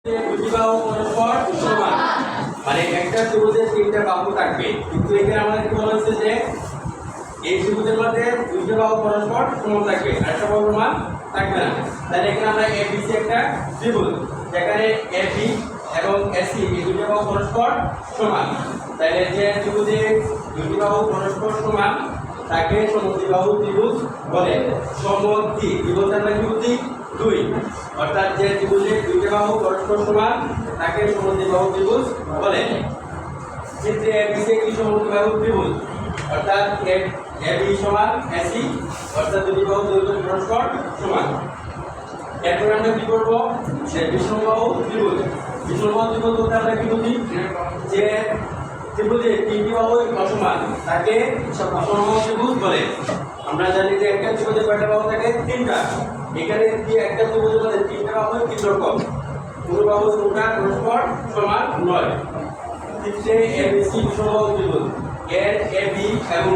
দুটি বাহু পরস্পর সমান, মানে একটা ত্রিভুজের তিনটা বাহু থাকবে, কিন্তু এখানে আমাদের কি বলা হচ্ছে যে এই ত্রিভুজের মধ্যে দুটি বাহু পরস্পর সমান থাকবে, আরেকটা বাহু সমান থাকবে না। তাহলে এখানে আমরা এবিসি একটা ত্রিভুজ, যেখানে এবি এবং এসি এই দুটি বাহু পরস্পর সমান। তাহলে যে ত্রিভুজে দুটি বাহু পরস্পর সমান তাকে সমদ্বিবাহু ত্রিভুজ বলে। সমদ্বি ত্রিভুজের নাম কি? দুই। অর্থাৎ যে ত্রিভুজে দুইটি বাহু পরস্পর সমান তাকে সমদ্বিবাহু ত্রিভুজ বলে। ক্ষেত্রে এবিসি একটি সমদ্বিবাহু ত্রিভুজ, অর্থাৎ এবি সমান এসি, অর্থাৎ দুটি বাহু দৈর্ঘ্য পরস্পর সমান। এরপর আমরা কি করব, যে বিষমবাহু ত্রিভুজ। বিষমবাহু ত্রিভুজ বলতে আমরা কি বুঝি? যে ত্রিভুজে তিনটি বাহু অসমান তাকে সমবাহু ত্রিভুজ বলে। আমরা জানি যে একটা ত্রিভুজে কয়টা বাহু থাকে? তিনটা। এখানে একটা ত্রিভুজের মধ্যে তিনটা বাহু কি রকম? কোন বাহু কোনটা পরস্পর সমান নয়। ক্ষেত্রে এবিসি বিষমবাহু ত্রিভুজ, এর এবি এবং